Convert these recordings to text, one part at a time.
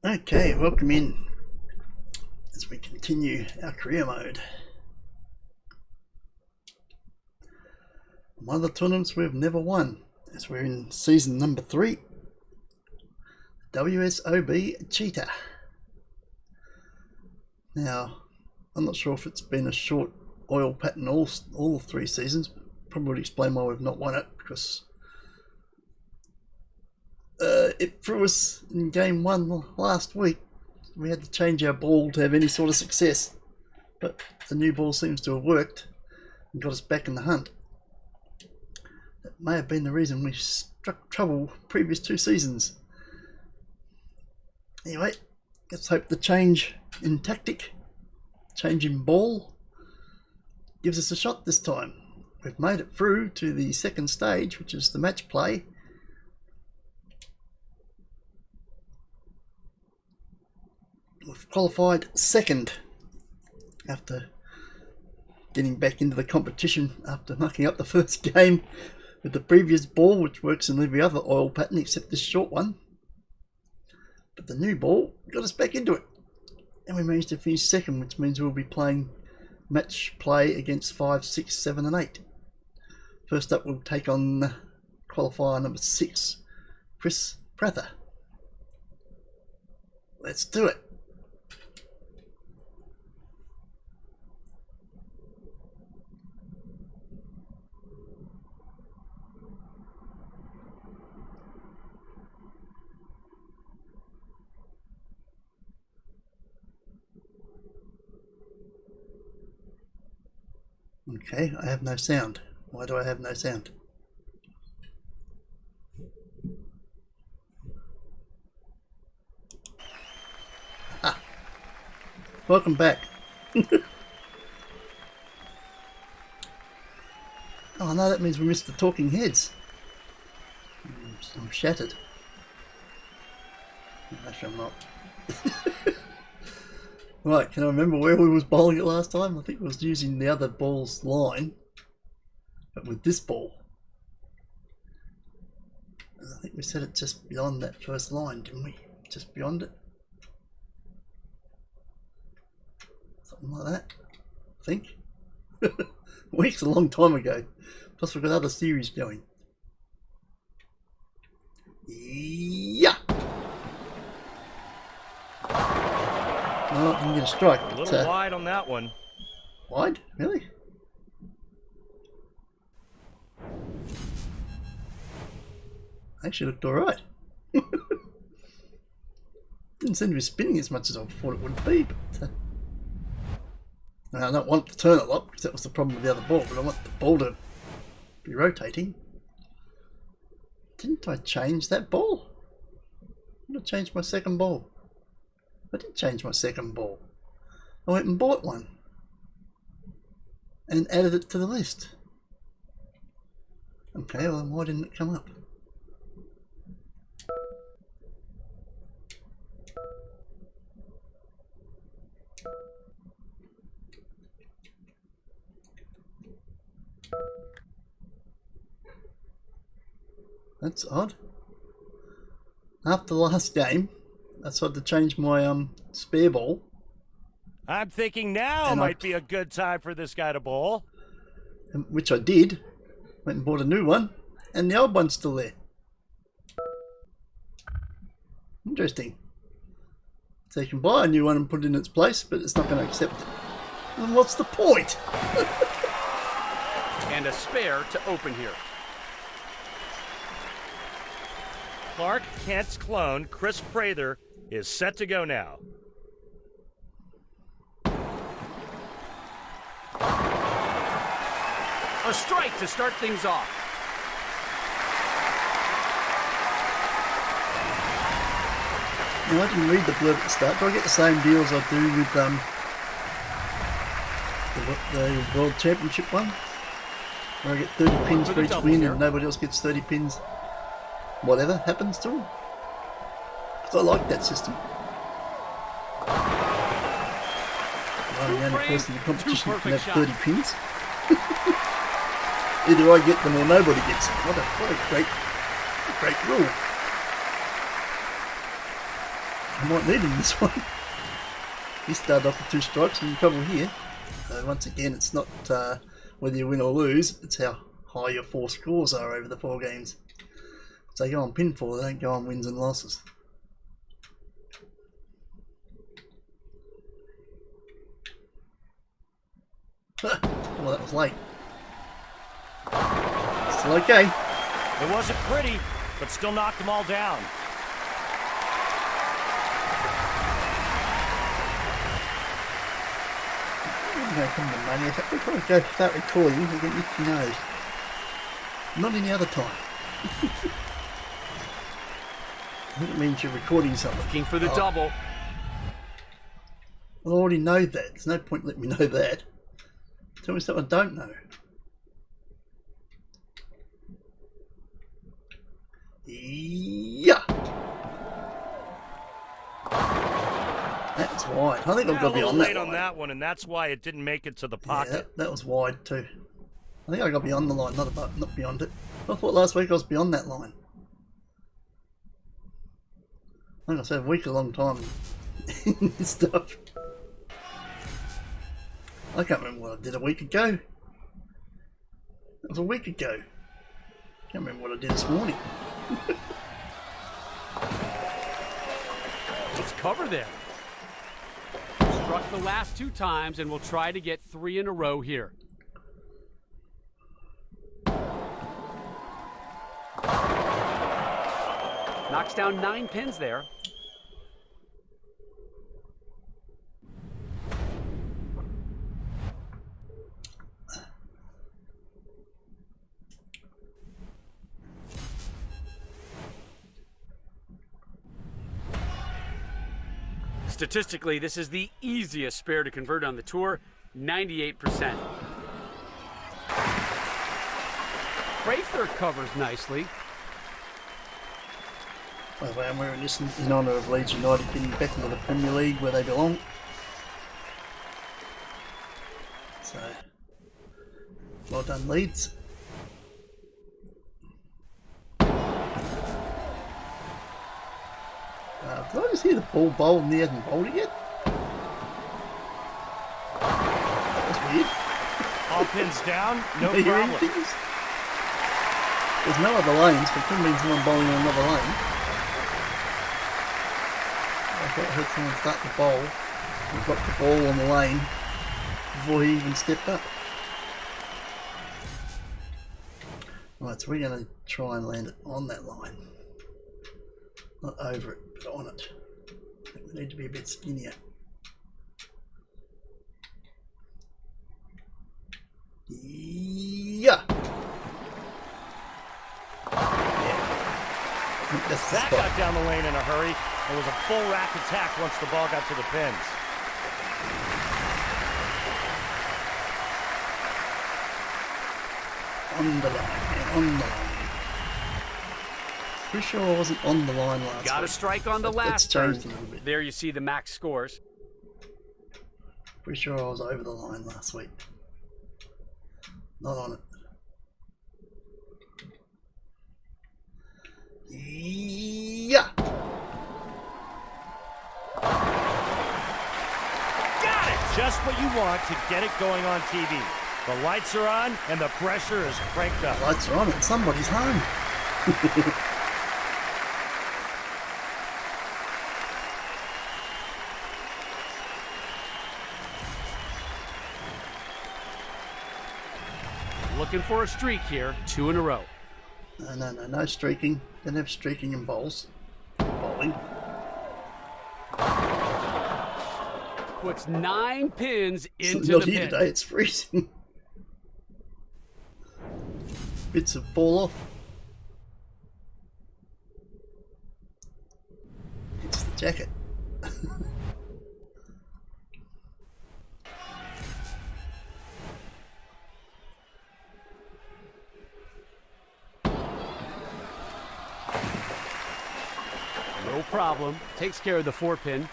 Okay, welcome in as we continue our career mode. One of the tournaments we've never won, as we're in season number 3, WSOB Cheetah. Now, I'm not sure if it's been a short oil pattern all 3 seasons. Probably would explain why we've not won it, because it threw us in game 1 last week. We had to change our ball to have any sort of success, but the new ball seems to have worked and got us back in the hunt. That may have been the reason we struck trouble previous 2 seasons. Anyway, let's hope the change in tactic, change in ball, gives us a shot this time. We've made it through to the second stage, which is the match play. We've qualified second after getting back into the competition after mucking up the first game with the previous ball, which works in every other oil pattern except this short one. But the new ball got us back into it, and we managed to finish second, which means we'll be playing match play against 5, 6, 7 and 8. First up, we'll take on qualifier number 6, Chris Prather. Let's do it. Okay, I have no sound. Why do I have no sound? Ah, welcome back. Oh no, that means we missed the talking heads. I'm shattered. Actually, I'm not. Right, can I remember where we was bowling it last time? I think it was using the other ball's line, but with this ball. And I think we set it just beyond that first line, didn't we? Just beyond it. Something like that, I think. Weeks a long time ago. Plus we've got other series going. Yeah! Oh, I'm going to strike. A little wide on that one. Wide? Really? Actually looked alright. Didn't seem to be spinning as much as I thought it would be, but I don't want to turn a lot because that was the problem with the other ball, but I want the ball to be rotating. Didn't I change that ball? I changed my second ball. I did change my second ball. I went and bought one and added it to the list. Okay, well then why didn't it come up? That's odd. After the last game, I decided to change my spare ball. I'm thinking now might be a good time for this guy to bowl. Which I did. Went and bought a new one, and the old one's still there. Interesting. So you can buy a new one and put it in its place, but it's not going to accept it. And what's the point? And a spare to open here. Clark Kent's clone, Chris Prather, is set to go now. A strike to start things off. Now, I didn't read the blurb at the start. Do I get the same deal as I do with the World Championship one? Where I get 30 pins for each win and nobody else gets 30 pins. Whatever happens to them. Because I like that system. I'm the only person in the competition who can have 30 pins. Either I get them or nobody gets them. What a great rule. I might need him this one. He started off with 2 strikes and in trouble here. So once again, it's not whether you win or lose, it's how high your 4 scores are over the 4 games. So they go on pinfall, they don't go on wins and losses. Well, that was late. Still okay. It wasn't pretty, but still knocked them all down. Come on, man. We've got to go start recording and get itchy nose. Not any other time. I think it means you're recording something. Looking for the double. I already know that. There's no point letting me know that. Tell me something I don't know. Yeah. That's wide. I think I've got to be on that late line. on that one, and that's why it didn't make it to the pocket. Yeah, that was wide too. I think I got beyond the line, not beyond it. I thought last week I was beyond that line. I think I said a week a long time and stuff. I can't remember what I did a week ago. That was a week ago. Can't remember what I did this morning. Let's cover there. Struck the last 2 times and we'll try to get 3 in a row here. Knocks down 9 pins there. Statistically, this is the easiest spare to convert on the tour, 98%. Prather covers nicely. By the way, I'm wearing this in honour of Leeds United getting back into the Premier League where they belong. So, well done, Leeds. Did I just hear the ball bowl and he hasn't bowled it yet? That was weird. All pins down, no Are you hearing problem. things? There's no other lanes, but it could mean someone bowling on another lane. I thought I heard someone start the bowl and got the ball on the lane before he even stepped up. Right, so we're going to try and land it on that line. Not over it, but on it. I think we need to be a bit skinnier. Yeah. That's That got down the lane in a hurry. It was a full rack attack once the ball got to the pins. on the line, on the line. Pretty sure I wasn't on the line last week. Got a strike on the That's last turn. changed a little bit. There you see the max scores. Pretty sure I was over the line last week. Not on it. Yeah. Got it! Just what you want to get it going on TV. The lights are on and the pressure is cranked up. Lights are on and somebody's home. Looking for a streak here, 2 in a row. No streaking. Don't have streaking in bowls. Bowling. Puts 9 pins into Not the here pin. today, it's freezing. Bits of fall off. It's the jacket. No problem. Takes care of the 4 pin.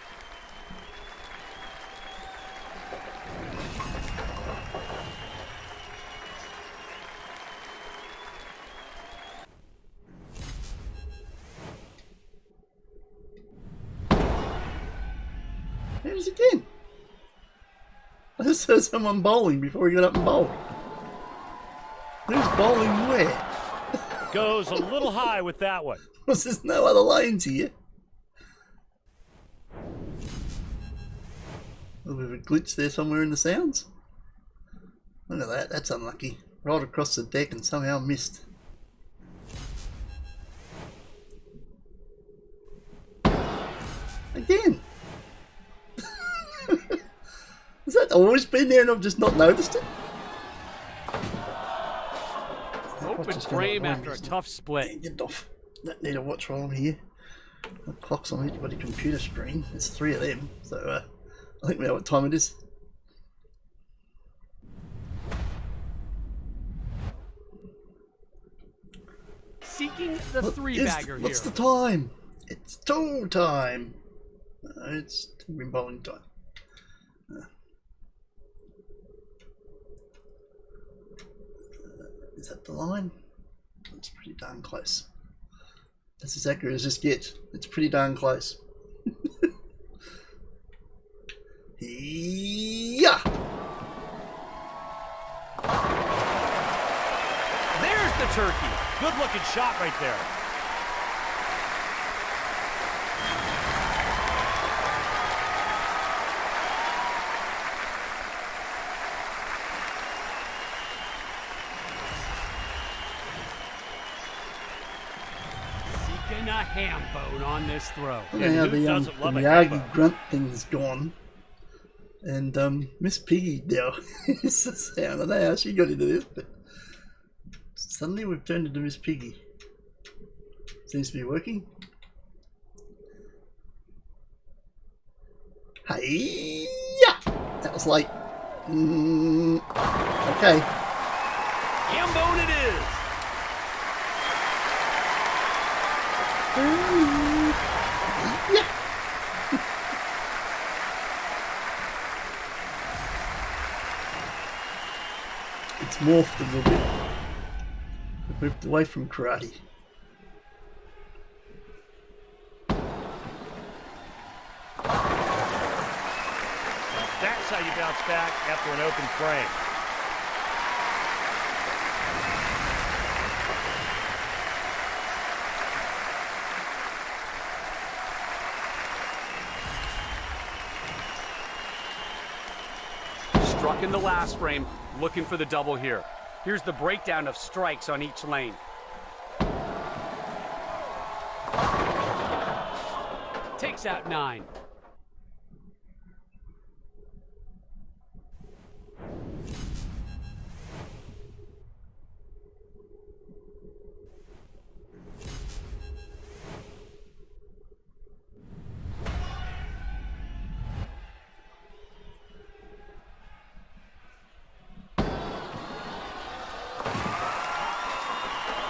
There's again. I just heard someone bowling before he got up and bowled. Who's bowling where? Goes a little high with that one. There's no other lanes here. A little bit of a glitch there somewhere in the sounds. Look at that, that's unlucky. Right across the deck and somehow missed. Again. Has that always been there and I've just not noticed it? Open frame after a tough split. Get off. Don't need a watch while I'm here. The clock's on each bloody computer screen. There's 3 of them, so I think we know what time it is. Seeking the three-bagger here. What's the time? It's 2 time. No, it's been bowling time. Is that the line? It's pretty darn close. That's as accurate as this gets. It's pretty darn close. Yeah. There's the turkey. Good looking shot right there. Seeking a ham bone on this throw. I don't know how who doesn't love a Miyagi hammer? grunt thing's gone. And Miss Piggy now is the sound. I don't know how she got into this, but suddenly we've turned into Miss Piggy. Seems to be working. Hey, yeah, that was like, okay. Ham bone it is. Yeah. It's morphed a little bit. We've moved away from karate. That's how you bounce back after an open frame. Struck in the last frame, looking for the double here. Here's the breakdown of strikes on each lane. Takes out 9.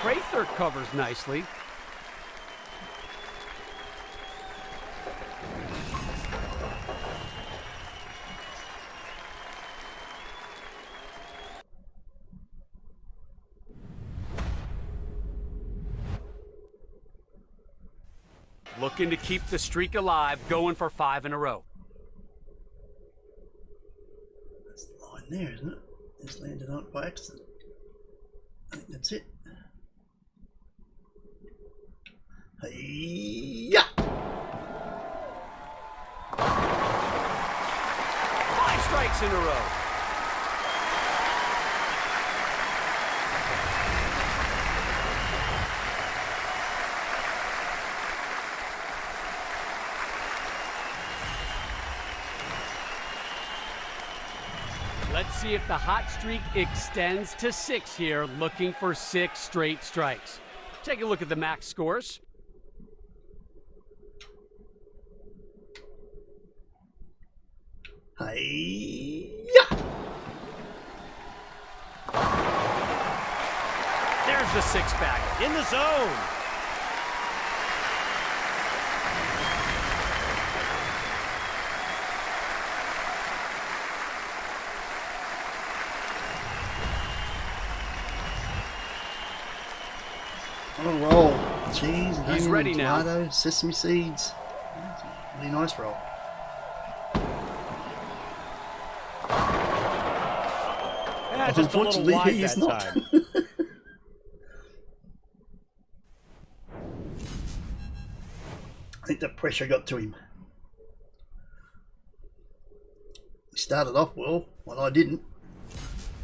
Prather covers nicely. Looking to keep the streak alive, going for 5 in a row. That's the line there, isn't it? Just landed on it by accident. I think that's it. Hey-ya! 5 strikes in a row. Let's see if the hot streak extends to 6 here, looking for 6 straight strikes. Take a look at the max scores. Hi-ya! There's the 6-pack. In the zone. On a roll. Cheese, He's onion, ready now. tomato, sesame seeds. That's a really nice roll. Just a little Unfortunately, wide he is that not. time. I think the pressure got to him. He started off well, when I didn't.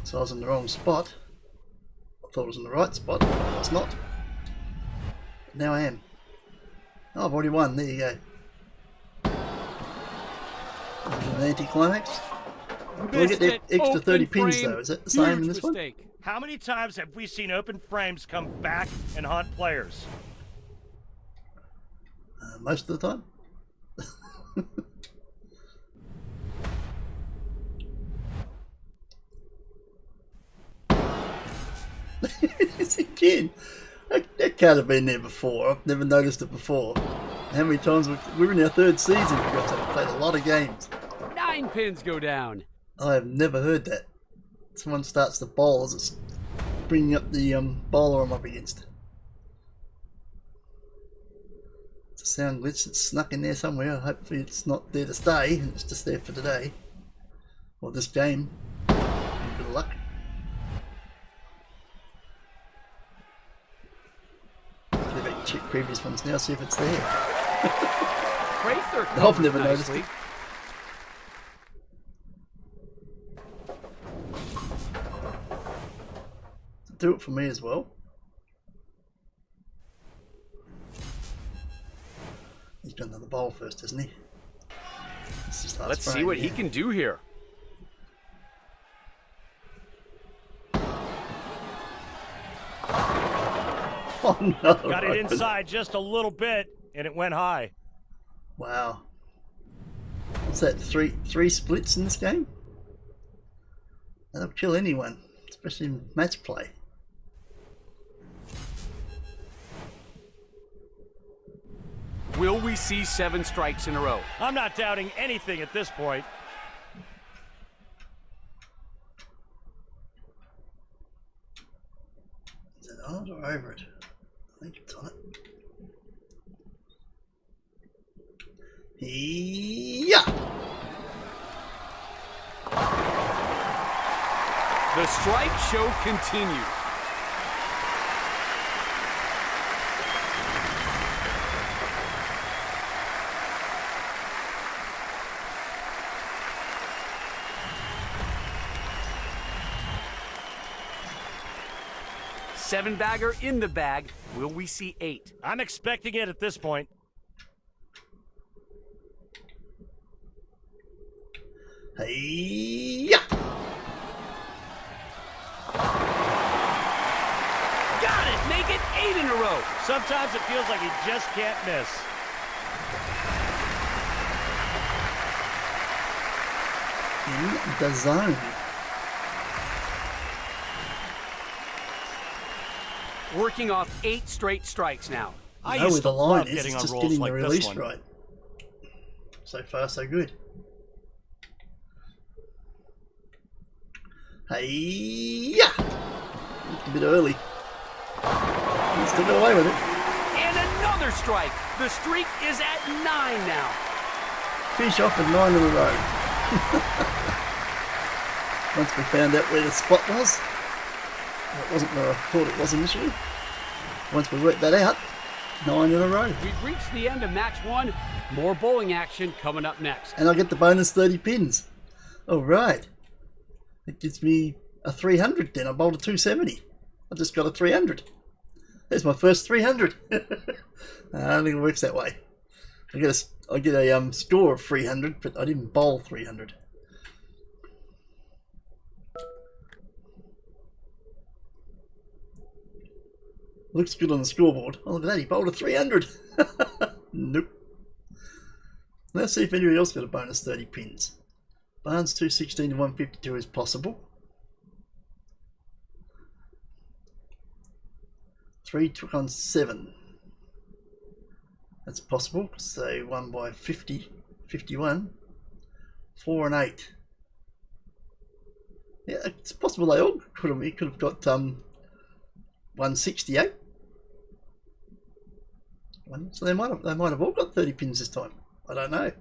So I was in the wrong spot. I thought I was in the right spot, but I was not. But now I am. Oh, I've already won. There you go. That was an anticlimax. Do I get the extra 30 pins though? Is it the same in this one? How many times have we seen open frames come back and haunt players? Most of the time. It's again. That can't have been there before. I've never noticed it before. How many times we're in our third season? We've got to play a lot of games. 9 pins go down. I have never heard that. Someone starts the bowl as it's bringing up the bowler I'm up against. It's a sound glitch that's snuck in there somewhere. Hopefully it's not there to stay and it's just there for today. Or this game. A bit of luck. See if I can check previous ones now, see if it's there. I've never noticed it. Do it for me as well. He's got another bowl first, hasn't he? Let's see what he can do here. Oh no! Got it inside just a little bit, and it went high. Wow. What's that? Three splits in this game? That'll kill anyone, especially in match play. Will we see 7 strikes in a row? I'm not doubting anything at this point. Is it on it or over it? I think it's on it. Yeah. The strike show continues. Seven-bagger in the bag. Will we see 8? I'm expecting it at this point. Hey-ya! Got it! Make it 8 in a row. Sometimes it feels like he just can't miss. In the zone. Working off 8 straight strikes now. I know used where to the line love is, getting it's on just rules getting like the this release one. right. So far, so good. Hey-ya! A bit early. Let's get away with it. And another strike. The streak is at 9 now. Finish off at 9 in a row. Once we found out where the spot was. It wasn't where I thought it was initially. Once we worked that out, 9 in a row. We've reached the end of match 1. More bowling action coming up next. And I get the bonus 30 pins. Alright. It gives me a 300 then. I bowled a 270. I just got a 300. There's my first 300. I don't think it works that way. I get a score of 300, but I didn't bowl 300. Looks good on the scoreboard. Oh, look at that, he bowled a 300. Nope. Let's see if anybody else got a bonus 30 pins. Barnes 216 to 152 is possible. 3 took on 7. That's possible because they won by 50, 51. 4 and 8. Yeah, it's possible they all could have. He could have got 168. So they might have all got 30 pins this time. I don't know.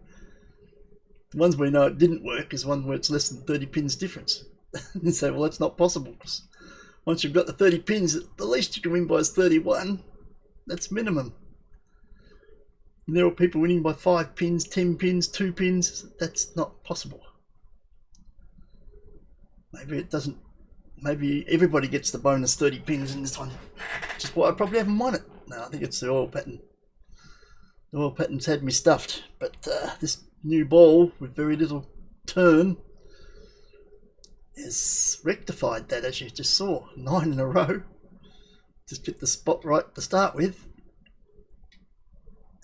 The ones we know it didn't work is one where it's less than 30 pins difference. You say, well, that's not possible, because once you've got the 30 pins, the least you can win by is 31. That's minimum. And there are people winning by 5 pins, 10 pins, 2 pins. That's not possible. Maybe it doesn't. Maybe everybody gets the bonus 30 pins in this one. Which is why I probably haven't won it. No, I think it's the oil pattern. The oil pattern's had me stuffed. But this new ball with very little turn has rectified that, as you just saw. 9 in a row. Just get the spot right to start with.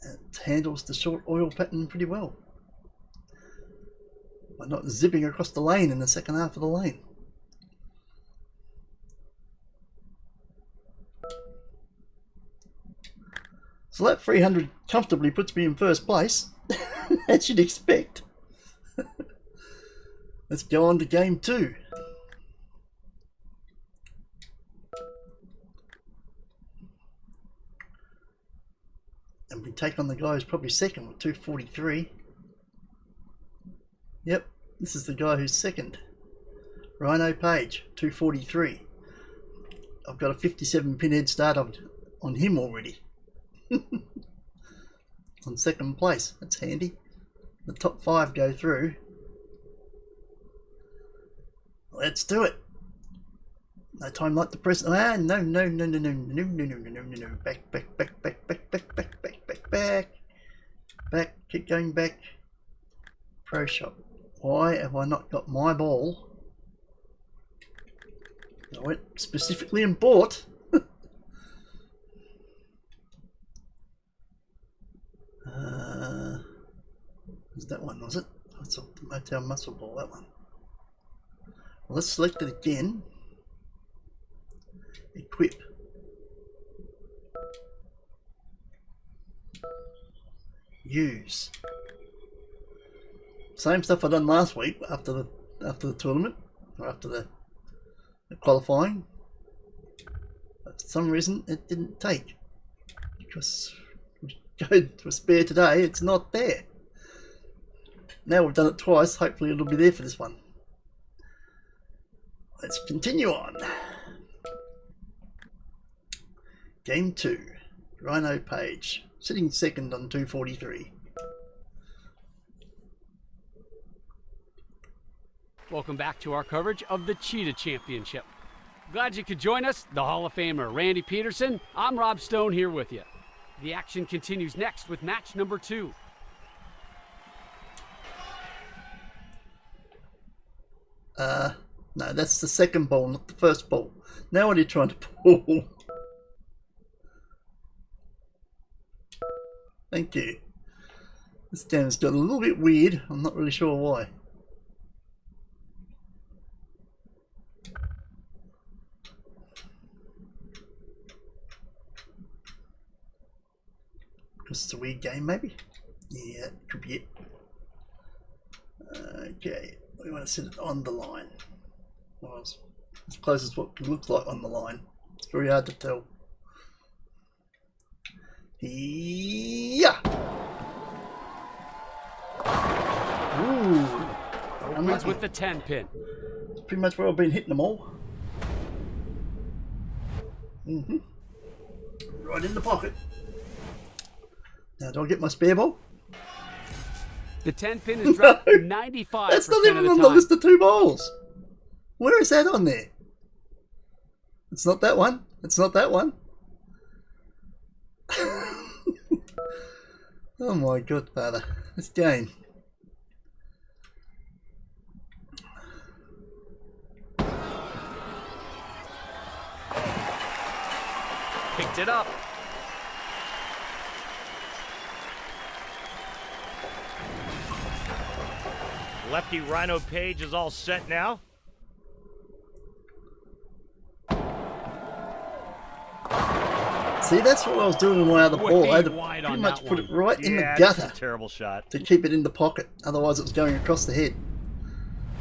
It handles the short oil pattern pretty well. By not zipping across the lane in the second half of the lane. So that 300 comfortably puts me in first place, as you'd expect. Let's go on to game 2. And we take on the guy who's probably second with 243. Yep, this is the guy who's second. Rhino Page, 243. I've got a 57 pin head start on him already. On second place, that's handy. The top 5 go through. Let's do it. No time like the present. Ah, no. Back. Keep going back. Pro shop. Why have I not got my ball? I went specifically and bought. Was that one, was it? That's a Motel Muscle Ball, that one. Well, let's select it again. Equip. Use. Same stuff I done last week after the tournament, or after the qualifying. But for some reason it didn't take, because we go to a spare today, it's not there. Now we've done it twice, hopefully it'll be there for this one. Let's continue on. Game 2. Rhino Page, sitting second on 243. Welcome back to our coverage of the Cheetah Championship. Glad you could join us, the Hall of Famer Randy Peterson. I'm Rob Stone here with you. The action continues next with match number 2. No, that's the second ball, not the first ball. Now what are you trying to pull? Thank you. This game's got a little bit weird. I'm not really sure why. Because it's a weird game, maybe? Yeah, it could be it. Okay, we want to set it on the line. Well, as close as what it looks like on the line. It's very hard to tell. Yeah. Ooh. Opens with the 10 pin. It's pretty much where I've been hitting them all. Right in the pocket. Now, do I get my spare ball? The 10 pin is dropped 95% That's not even of the on time. the list of 2 balls. Where is that on there? It's not that one. It's not that one. Oh my God, Father. This game. Picked it up. Lefty Rhino Page is all set now. See, that's what I was doing with my other ball. I had to wide pretty on much that put one. it right in the Yeah, gutter that's a terrible shot. to keep it in the pocket. Otherwise, it was going across the head.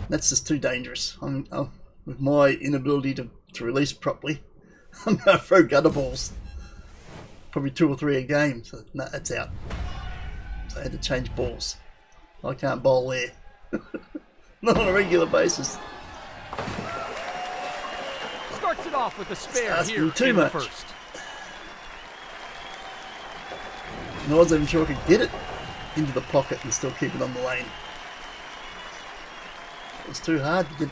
That's just too dangerous. With my inability to release properly, I'm going to throw gutter balls. Probably 2 or 3 a game. So no, that's out. So I had to change balls. I can't bowl there. Not on a regular basis. starts it off with a spare asking here too in much. the first. And I wasn't even sure I could get it into the pocket and still keep it on the lane. It was too hard to get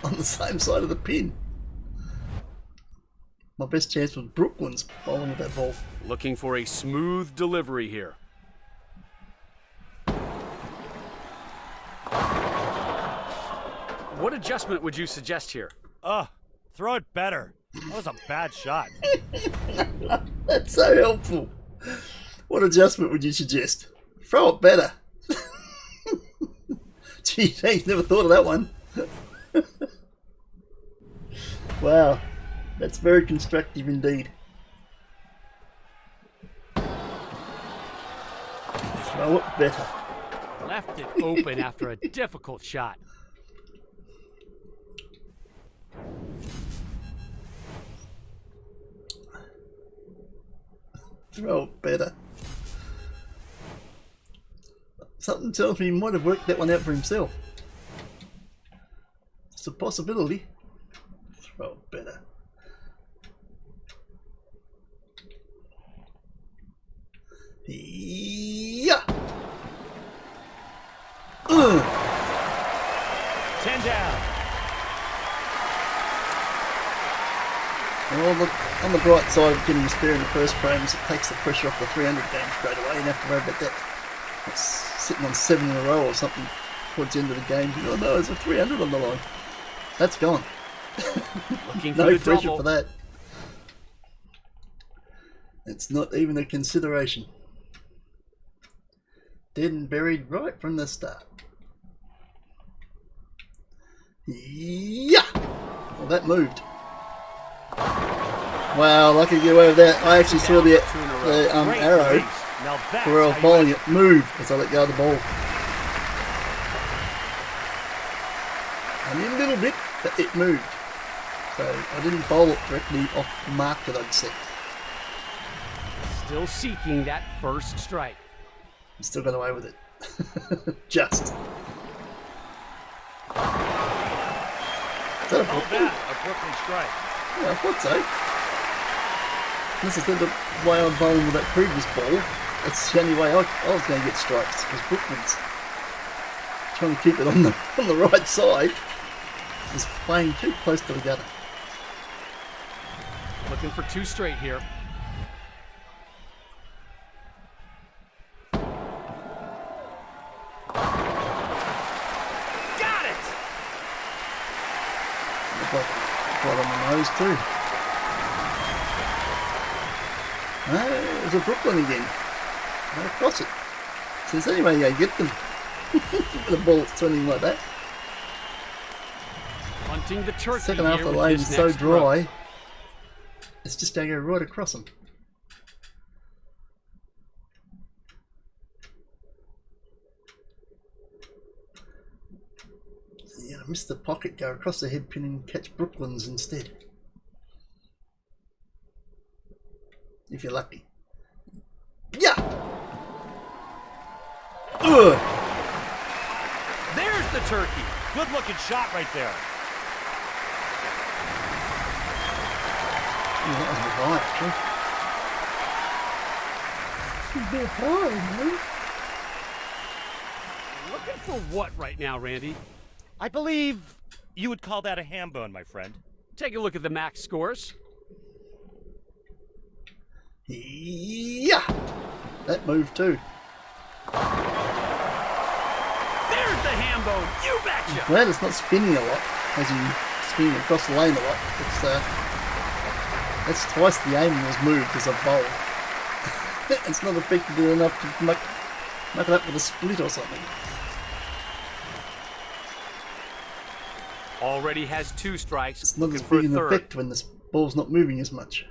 on the same side of the pin. My best chance was Brooklyn's bowling with that ball. Looking for a smooth delivery here. What adjustment would you suggest here? Throw it better. That was a bad shot. That's so helpful. What adjustment would you suggest? Throw it better. Gee, thanks, never thought of that one. Wow, that's very constructive indeed. Throw it better. Left it open after a difficult shot. Throw it better. Something tells me he might have worked that one out for himself. It's a possibility. Throw it better. Yeah. 10 down. Well, look, on the bright side of getting a spare in the first frame is it takes the pressure off the 300 game straight away. You don't have to worry about that. It's sitting on 7 in a row or something towards the end of the game. Oh no, there's a 300 on the line. That's gone. Looking for No the pressure double. for that. It's not even a consideration. Dead and buried right from the start. Yeah! Well, that moved. Wow, I could get away with that. I actually saw the Great arrow release. Now that's where I was how you bowling it move as I let go of the ball. Only a little bit, but it moved. So I didn't bowl it directly off the mark that I'd set. Still seeking that first strike. I still got away with it. Just. Is that a call Brooklyn? that a Brooklyn strike. Yeah, I thought so. This is the way I'm bowling with that previous ball. That's the only way I was going to get strikes, was Brooklyn's. Trying to keep it on the right side is playing too close to the gutter. Looking for 2 straight here. Got it! Look like right on the nose too. No, it was a Brooklyn again. Right across it. So there's any way you get them. The ball's turning like that. Hunting the turkey Second half of here the with lane this is so next throw. dry, it's just going to go right across them. So you're going to miss the pocket, go across the head pin and catch Brooklyn's instead. If you're lucky. Yeah! Ugh! There's the turkey. Good looking shot right there. Oh, that was a bit high, actually. A bit high, man. Looking for what right now, Randy? I believe you would call that a ham bone, my friend. Take a look at the max scores. Yeah! That moved too. There's the ham bone. You betcha. Glad it's not spinning a lot, as in spinning across the lane a lot. It's that's twice the aiming was moved as a bowl. It's not effective enough to muck it up with a split or something. Already has 2 strikes. It's not Looking as for a big an third. effect when this ball's not moving as much.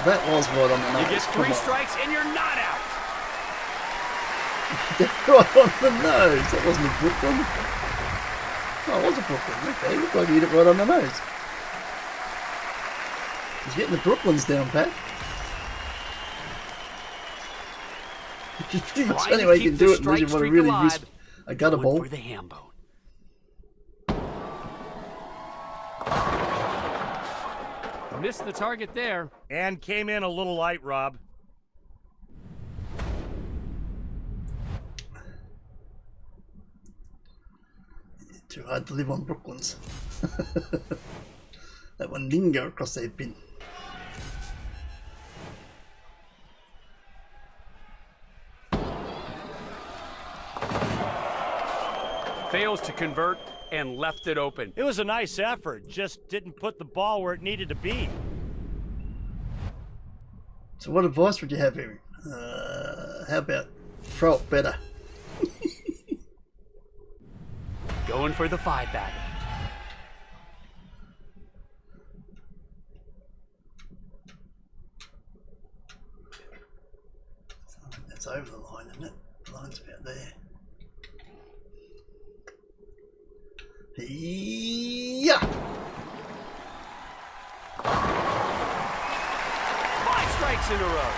That was right on the nose. You get 3 strikes and you're not out. Right on the nose. That wasn't a Brooklyn. Oh, it was a Brooklyn. Okay, looked like he hit it right on the nose. He's getting the Brooklyns down pat. Which is pretty much the only way you can do it unless you want to really miss a gutter Going ball. for the ham bone. Missed the target there. And came in a little light, Rob. Too hard to live on Brooklyn's. That one didn't go across their pin. Fails to convert and left it open. It was a nice effort, just didn't put the ball where it needed to be. So what advice would you have here? How about throw it better? Going for the 5-bagger. I think that's over the line, isn't it? The line's about there. Yeah. 5 strikes in a row.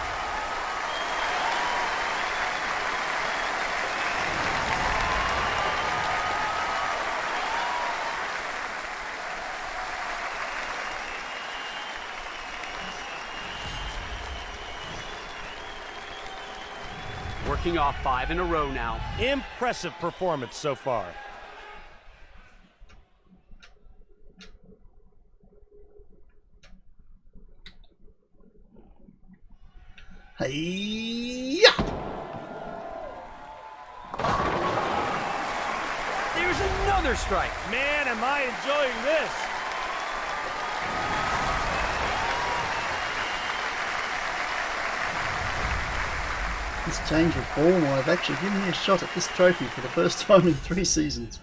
Working off 5 in a row now. Impressive performance so far. Hey-ya! There's another strike. Man, am I enjoying this. This change of form, I've actually given me a shot at this trophy for the first time in 3 seasons.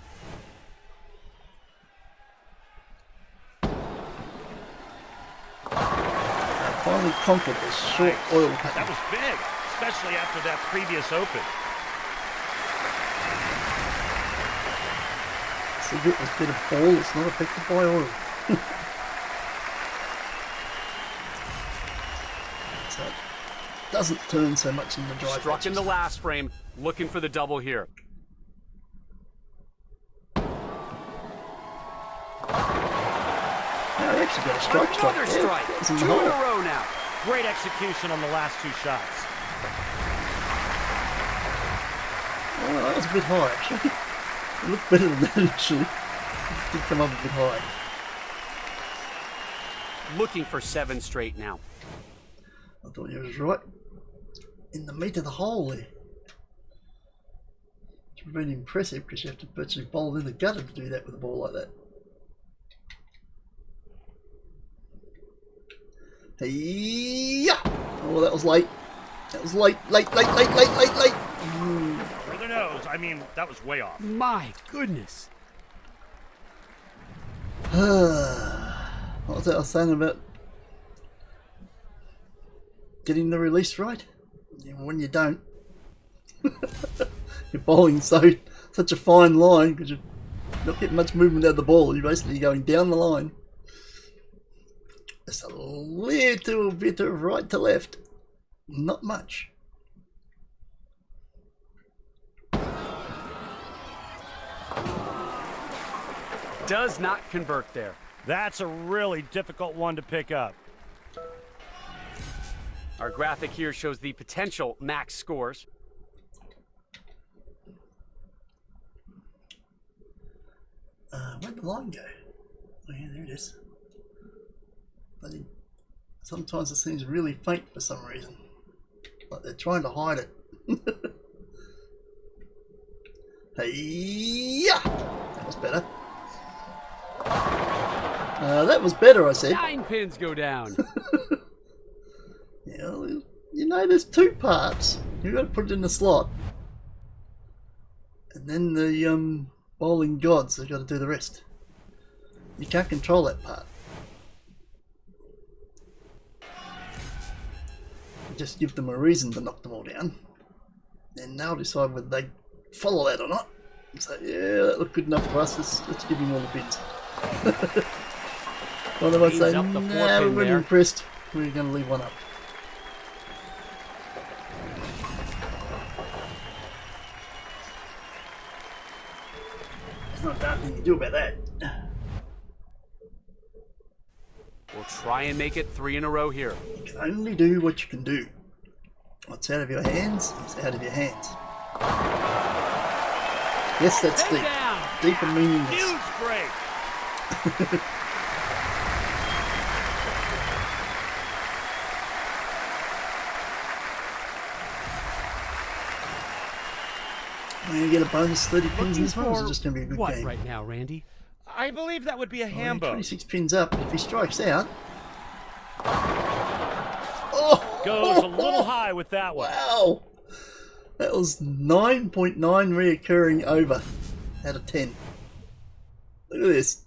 I finally conquered this short oil pattern. That was big, especially after that previous open. Cigarette was a bit of ball, it's not affected by oil. So it doesn't turn so much in the dry Struck patches. in the last frame, looking for the double here. Yeah, I actually got a strike. Another Yeah, strike. that was 2 in in the a hole. row now. Great execution on the last 2 shots. Oh, that was a bit high actually. It looked better than that initially. It did come up a bit high. Looking for 7 straight now. I thought you was right in the meat of the hole there. It's really impressive because you have to virtually bowl in the gutter to do that with a ball like that. Hey-ya! Oh, that was late. That was late. Through the nose. I mean, that was way off. My goodness. What was that I was saying about getting the release right? When you don't, you're bowling such a fine line because you're not getting much movement out of the ball. You're basically going down the line. Just a little bit of right to left, not much. Does not convert there. That's a really difficult one to pick up. Our graphic here shows the potential max scores. Where'd the line go? Oh yeah, there it is. Sometimes it seems really faint for some reason. Like they're trying to hide it. Hey-ya! That was better. That was better, I said. 9 pins go down. Yeah, you know, there's 2 parts. You've got to put it in the slot. And then the bowling gods have got to do the rest. You can't control that part. You just give them a reason to knock them all down. Then they'll decide whether they follow that or not. And say, yeah, that looked good enough for us, let's give him all the pins. One of us say, Cleans up the 4 nah, pin we're there. impressed. We're going to leave one up. There's not a darn thing you do about that. Will try and make it 3 in a row here. You can only do what you can do. What's out of your hands is out of your hands. Yes, that's deep. Deep and meaningless. Huge break. Are you going to get a bonus 30 pins in this one, or is it just going to be a good what game? right now, Randy? I believe that would be a Oh, hambo. 26 pins up. If he strikes out... Oh! Goes a little high with that one. Wow! That was 9.9 reoccurring over out of 10. Look at this.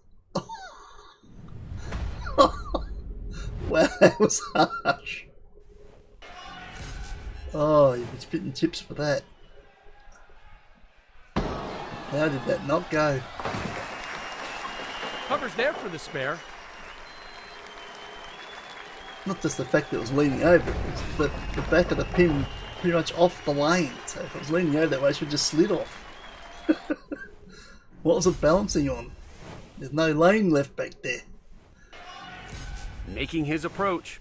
Wow, that was harsh. Oh, you've been spitting chips for that. How did that not go? Cover's there for the spare. Not just the fact that it was leaning over, it was the back of the pin pretty much off the lane. So if it was leaning over that way, it should just slid off. What was it balancing on? There's no lane left back there. Making his approach.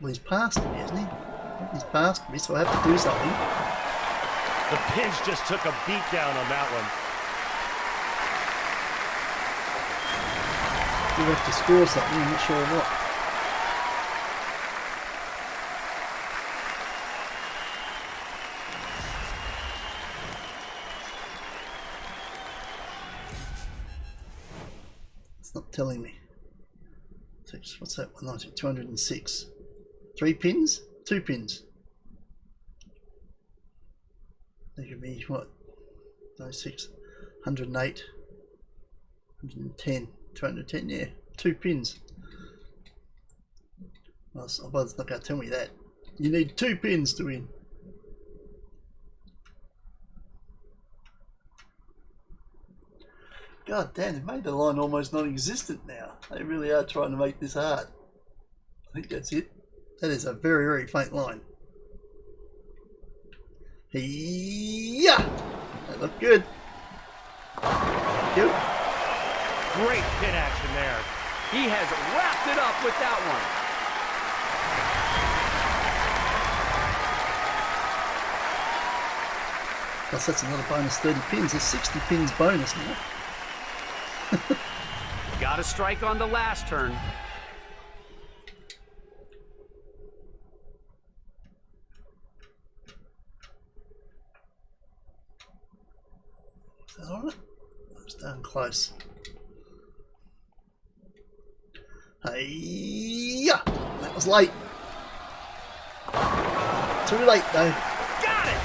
Well, he's past me, isn't he? He's past me, so I have to do something. The pins just took a beat down on that one. You have to score something, I'm not sure what. It's not telling me. What's that one? 206. 3 pins? 2 pins. That could be what? No, 6. 108. 110. 210, yeah. 2 pins. Well, it's not going to tell me that. You need 2 pins to win. God damn, they've made the line almost non-existent now. They really are trying to make this hard. I think that's it. That is a very, very faint line. Yeah, that looked good. Thank you. Great pin action there. He has wrapped it up with that one. Plus that's another bonus 30 pins. There's 60 pins bonus now. Got a strike on the last turn. Is that alright? It's down close. Hey-ya! That was late. Too late though. Got it!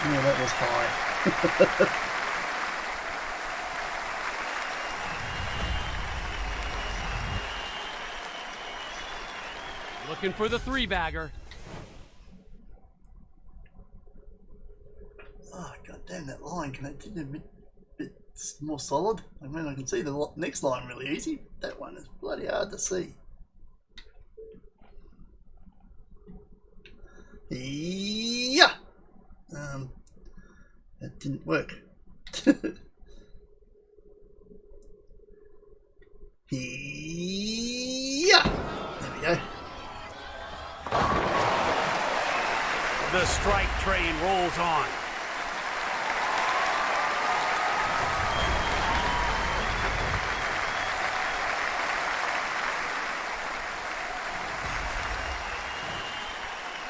Yeah, that was high. Looking for the 3-bagger. Oh, god damn, that line connected a bit more solid. I mean, I can see the next line really easy. That one is bloody hard to see. Yeah. That didn't work. Yeah. There we go. The strike train rolls on.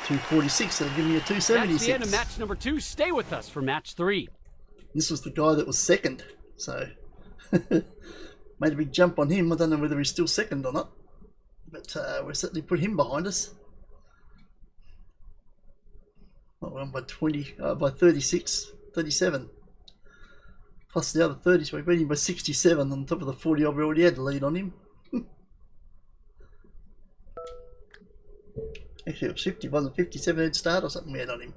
.246, that'll give me a That's the end 276. of match number 2. Stay with us for match 3. This was the guy that was second, so made a big jump on him. I don't know whether he's still second or not, but we certainly put him behind us. Well, we won by 20, by 36, 37. Plus the other 30, so we beat him by 67 on top of the 40 we already had to lead on him. Actually, it was 50, wasn't 57 head start or something we had on him.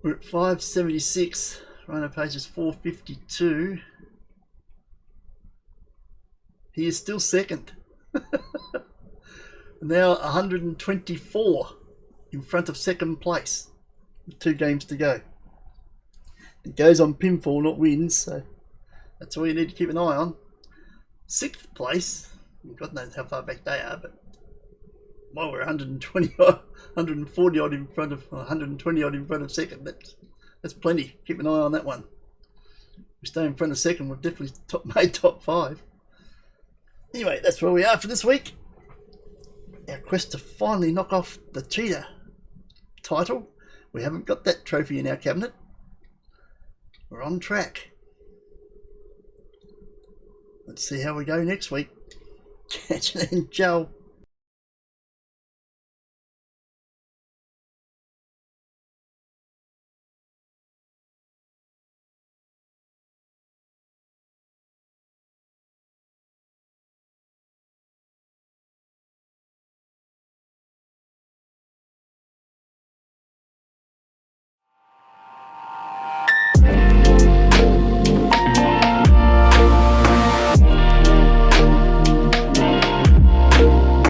We're at 576. Rhino Page is 452. He is still second. Now 124 in front of second place with 2 games to go. It goes on pinfall, not wins, so that's all you need to keep an eye on. 6th place, God knows how far back they are, but well, we're 120 odd, 140 odd in front of 120 odd in front of second. That's plenty. Keep an eye on that one. We stay in front of second, we've definitely made top 5. Anyway, that's where we are for this week. Our quest to finally knock off the Cheetah title. We haven't got that trophy in our cabinet. We're on track. Let's see how we go next week. Catch you then, Joe.